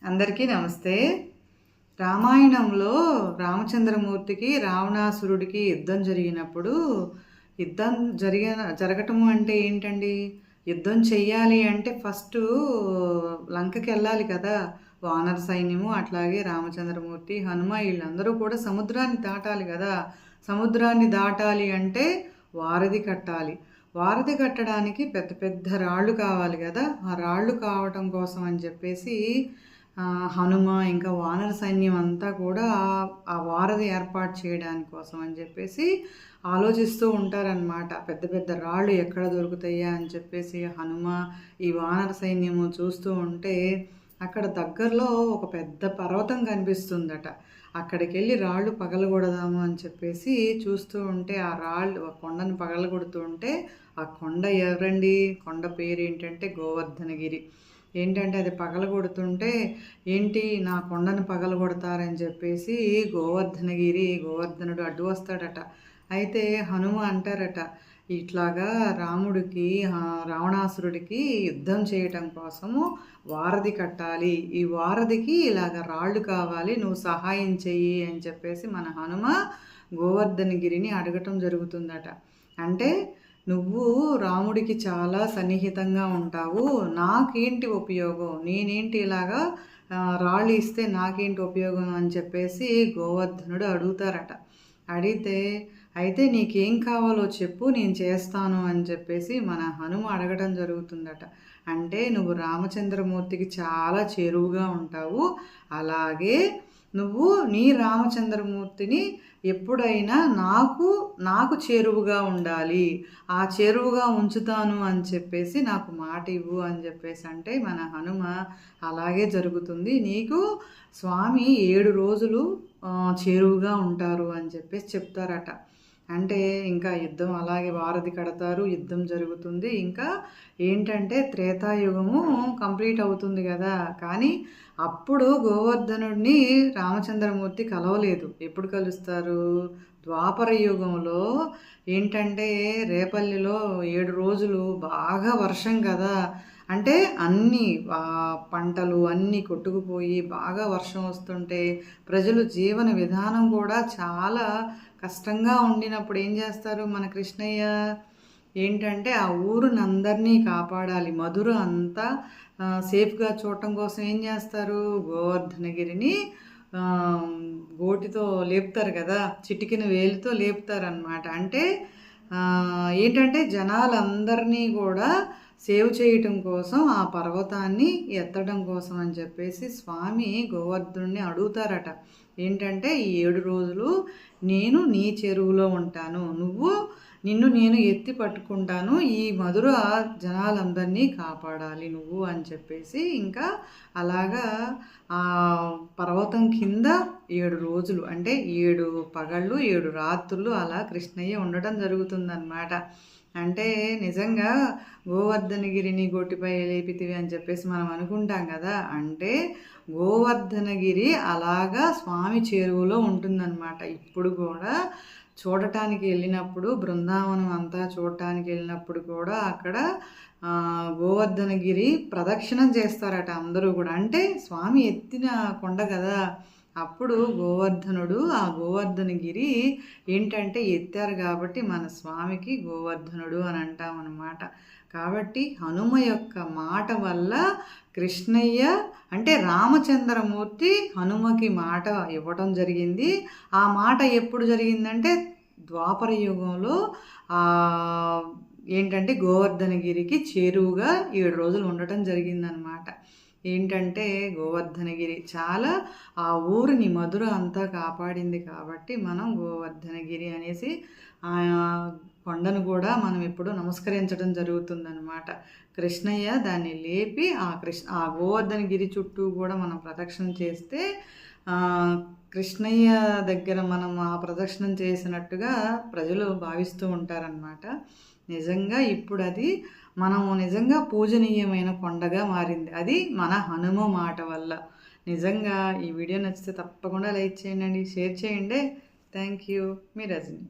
అందరికీ నమస్తే. రామాయణంలో రామచంద్రమూర్తికి రావణాసురుడికి యుద్ధం జరిగినప్పుడు యుద్ధం జరగటము అంటే ఏంటండి? యుద్ధం చెయ్యాలి అంటే ఫస్టు లంకకి వెళ్ళాలి కదా! వానర సైన్యము, అట్లాగే రామచంద్రమూర్తి, హనుమ వీళ్ళందరూ కూడా సముద్రాన్ని దాటాలి కదా! సముద్రాన్ని దాటాలి అంటే వారధి కట్టాలి. వారధి కట్టడానికి పెద్ద పెద్ద రాళ్ళు కావాలి కదా! ఆ రాళ్ళు కావటం కోసం అని చెప్పేసి హనుమ ఇంకా వానర సైన్యం అంతా కూడా ఆ వారధి ఏర్పాటు చేయడానికి కోసం అని చెప్పేసి ఆలోచిస్తూ ఉంటారనమాట. పెద్ద పెద్ద రాళ్ళు ఎక్కడ దొరుకుతాయా అని చెప్పేసి హనుమ ఈ వానర సైన్యము చూస్తూ ఉంటే అక్కడ దగ్గరలో ఒక పెద్ద పర్వతం కనిపిస్తుందట. అక్కడికి వెళ్ళి రాళ్ళు పగలగొడదాము అని చెప్పేసి చూస్తూ ఉంటే ఆ రాళ్ళు ఆ కొండను పగలగొడుతూ ఉంటే ఆ కొండ ఎవరండి? కొండ పేరు ఏంటంటే గోవర్ధనగిరి. ఏంటంటే అది పగలగొడుతుంటే ఏంటి నా కొండను పగలగొడతారని చెప్పేసి గోవర్ధనుడు అడ్డు వస్తాడట. అయితే హనుమ అంటారట, ఇట్లాగా రాముడికి రావణాసురుడికి యుద్ధం చేయటం కోసము వారధి కట్టాలి, ఈ వారధికి ఇలాగ రాళ్ళు కావాలి, నువ్వు సహాయం చెయ్యి అని చెప్పేసి మన హనుమ గోవర్ధనగిరిని అడగటం జరుగుతుందట. అంటే నువ్వు రాముడికి చాలా సన్నిహితంగా ఉంటావు, నాకేంటి ఉపయోగం, నేనేంటి ఇలాగా రాళ్ళు ఇస్తే నాకేంటి ఉపయోగం అని చెప్పేసి గోవర్ధనుడు అడుగుతారట. అడిగితే అయితే నీకేం కావాలో చెప్పు, నేను చేస్తాను అని చెప్పేసి మన హనుమ అడగడం జరుగుతుందట. అంటే నువ్వు రామచంద్రమూర్తికి చాలా చేరువుగా ఉంటావు, అలాగే నువ్వు నీ రామచంద్రమూర్తిని ఎప్పుడైనా నాకు చేరువుగా ఉండాలి, ఆ చేరువుగా ఉంచుతాను అని చెప్పేసి నాకు మాట ఇవ్వు అని చెప్పేసి అంటే మన హనుమ అలాగే జరుగుతుంది, నీకు స్వామి 7 రోజులు చేరువుగా ఉంటారు అని చెప్పేసి చెప్తారట. అంటే ఇంకా యుద్ధం అలాగే వారధి కడతారు, యుద్ధం జరుగుతుంది. ఇంకా ఏంటంటే త్రేతాయుగము కంప్లీట్ అవుతుంది కదా, కానీ అప్పుడు గోవర్ధనుడిని రామచంద్రమూర్తి కలవలేదు. ఎప్పుడు కలుస్తారు? ద్వాపర యుగంలో ఏంటంటే రేపల్లిలో 7 రోజులు బాగా వర్షం కదా, అంటే అన్ని పంటలు అన్నీ కొట్టుకుపోయి బాగా వర్షం వస్తుంటే ప్రజలు జీవన విధానం కూడా చాలా కష్టంగా ఉండినప్పుడు ఏం చేస్తారు మన కృష్ణయ్య? ఏంటంటే ఆ ఊరునందరినీ కాపాడాలి, మధుర అంతా సేఫ్గా చూడటం కోసం ఏం చేస్తారు? గోవర్ధనగిరిని గోటితో లేపుతారు కదా, చిటికిన వేలుతో లేపుతారనమాట. అంటే ఏంటంటే జనాలందరినీ కూడా సేవ్ చేయటం కోసం ఆ పర్వతాన్ని ఎత్తడం కోసం అని చెప్పేసి స్వామి గోవర్ధనుడిని అడుగుతారట. ఏంటంటే ఈ 7 రోజులు నేను నీ చెరువులో ఉంటాను, నిన్ను నేను ఎత్తి పట్టుకుంటాను, ఈ మధుర జనాలందరినీ కాపాడాలి నువ్వు అని చెప్పేసి ఇంకా అలాగా ఆ పర్వతం కింద 7 రోజులు అంటే 7 పగళ్ళు 7 రాత్రులు అలా కృష్ణయ్య ఉండడం జరుగుతుందన్నమాట. అంటే నిజంగా గోవర్ధనగిరిని గోటిపై లేపితివి అని చెప్పేసి మనం అనుకుంటాం కదా, అంటే గోవర్ధనగిరి అలాగా స్వామి చేరువలో ఉంటుందన్నమాట. ఇప్పుడు కూడా చూడటానికి వెళ్ళినప్పుడు బృందావనం అంతా చూడటానికి వెళ్ళినప్పుడు కూడా అక్కడ గోవర్ధనగిరి ప్రదక్షిణం చేస్తారట అందరూ కూడా. అంటే స్వామి ఎత్తిన కొండ కదా, అప్పుడు గోవర్ధనుడు ఆ గోవర్ధనగిరి ఏంటంటే ఎత్తారు కాబట్టి మన స్వామికి గోవర్ధనుడు అని అంటామన్నమాట. కాబట్టి హనుమ యొక్క మాట వల్ల కృష్ణయ్య అంటే రామచంద్రమూర్తి హనుమకి మాట ఇవ్వటం జరిగింది. ఆ మాట ఎప్పుడు జరిగిందంటే ద్వాపర యుగంలో ఏంటంటే గోవర్ధనగిరికి చేరువుగా 7 రోజులు ఉండటం జరిగిందనమాట. ఏంటంటే గోవర్ధనగిరి చాలా ఆ ఊరిని మధుర అంతా కాపాడింది కాబట్టి మనం గోవర్ధనగిరి అనేసి కొండను కూడా మనం ఇప్పుడు నమస్కరించడం జరుగుతుందన్నమాట. కృష్ణయ్య దాన్ని లేపి ఆ గోవర్ధనగిరి చుట్టూ కూడా మనం ప్రదక్షిణ చేస్తే కృష్ణయ్య దగ్గర మనం ఆ ప్రదక్షిణం చేసినట్టుగా ప్రజలు భావిస్తూ ఉంటారనమాట. నిజంగా ఇప్పుడు అది మనము నిజంగా పూజనీయమైన కొండగా మారింది, అది మన హనుమ మాట వల్ల. నిజంగా ఈ వీడియో నచ్చితే తప్పకుండా లైక్ చేయండి, షేర్ చేయండి. Thank you. మీ రజని.